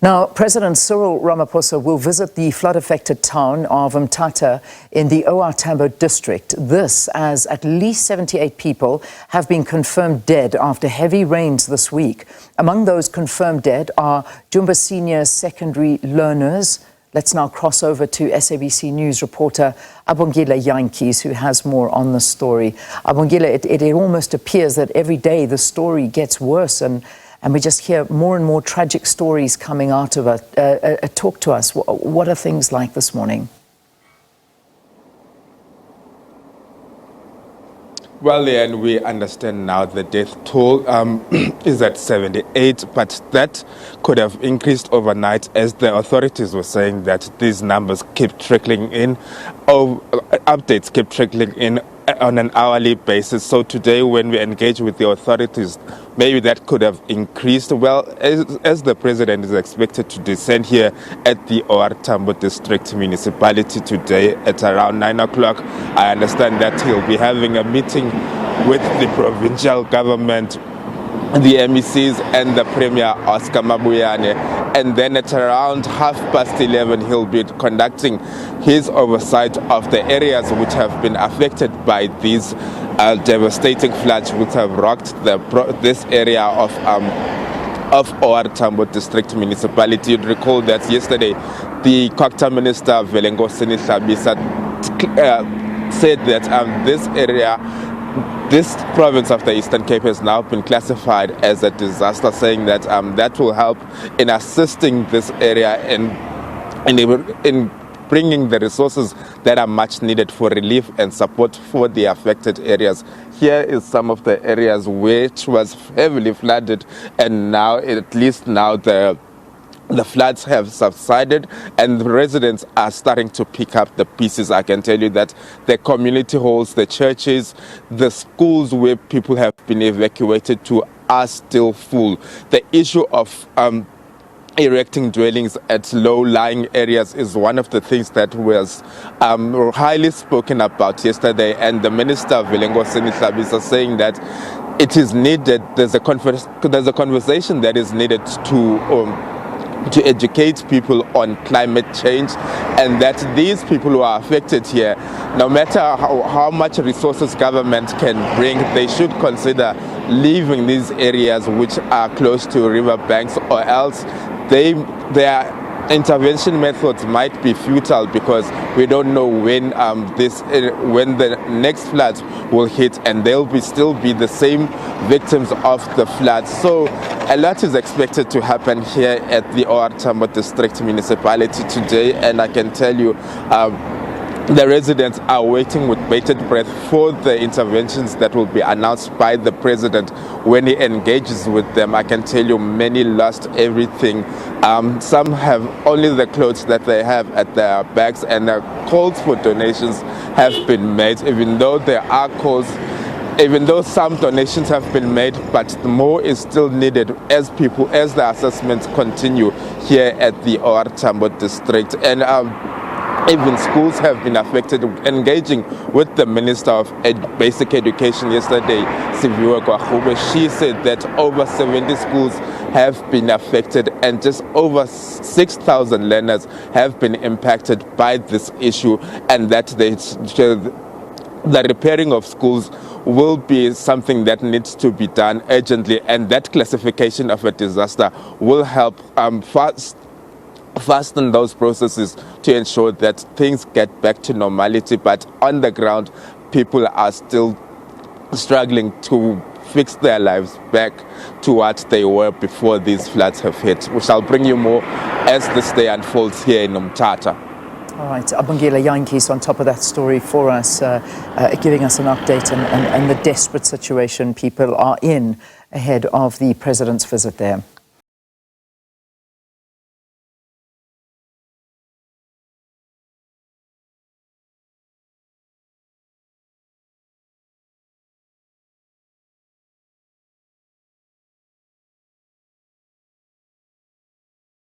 Now, President Cyril Ramaphosa will visit the flood-affected town of Mthatha in the OR Tambo district. This as at least 78 people have been confirmed dead after heavy rains this week. Among those confirmed dead are Jumba Senior Secondary learners. Let's now cross over to SABC News reporter Abongile Jantjies, who has more on the story. Abongile, it almost appears that every day the story gets worse and we just hear more and more tragic stories coming out of it. Talk to us. What are things like this morning? Well, and we understand now the death toll is at 78, but that could have increased overnight as the authorities were saying that these numbers keep trickling in, updates keep trickling in on an hourly basis. So today when we engage with the authorities, maybe that could have increased. Well, as the president is expected to descend here at the OR Tambo district municipality today at around 9 o'clock, I understand that he'll be having a meeting with the provincial government, the MECs and the Premier Oscar Mabuyane, and then at around 11:30 he'll be conducting his oversight of the areas which have been affected by these devastating floods which have rocked this area of OR Tambo district municipality. You'd recall that yesterday the Cocta Minister Velengosini Sabisa said that this province of the Eastern Cape has now been classified as a disaster, saying that that will help in assisting this area in bringing the resources that are much needed for relief and support for the affected areas. Here is some of the areas which was heavily flooded, and now, at least now, the floods have subsided and the residents are starting to pick up the pieces. I can tell you that the community halls, the churches, the schools where people have been evacuated to are still full. The issue of erecting dwellings at low-lying areas is one of the things that was highly spoken about yesterday, and the Minister Velengosini Sabisa saying that it is needed, there's a conversation that is needed to educate people on climate change, and that these people who are affected here, no matter how much resources government can bring, they should consider leaving these areas which are close to river banks, or else their intervention methods might be futile, because we don't know when the next floods will hit, and they'll still be the same victims of the floods. So a lot is expected to happen here at the OR Tambo district municipality today, and I can tell you the residents are waiting with bated breath for the interventions that will be announced by the president when he engages with them. I can tell you many lost everything. Some have only the clothes that they have at their bags, and the calls for donations have been made, even though there are calls, even though some donations have been made, but more is still needed as the assessments continue here at the OR Tambo district. And even schools have been affected. Engaging with the Minister of Basic Education yesterday, Siviwe Kwahube, she said that over 70 schools have been affected, and just over 6,000 learners have been impacted by this issue, and that the repairing of schools will be something that needs to be done urgently, and that classification of a disaster will help fasten those processes to ensure that things get back to normality. But on the ground, people are still struggling to fix their lives back to what they were before these floods have hit. We shall bring you more as this day unfolds here in Mthatha. All right, Abongile Jantjies on top of that story for us, giving us an update and the desperate situation people are in ahead of the president's visit there.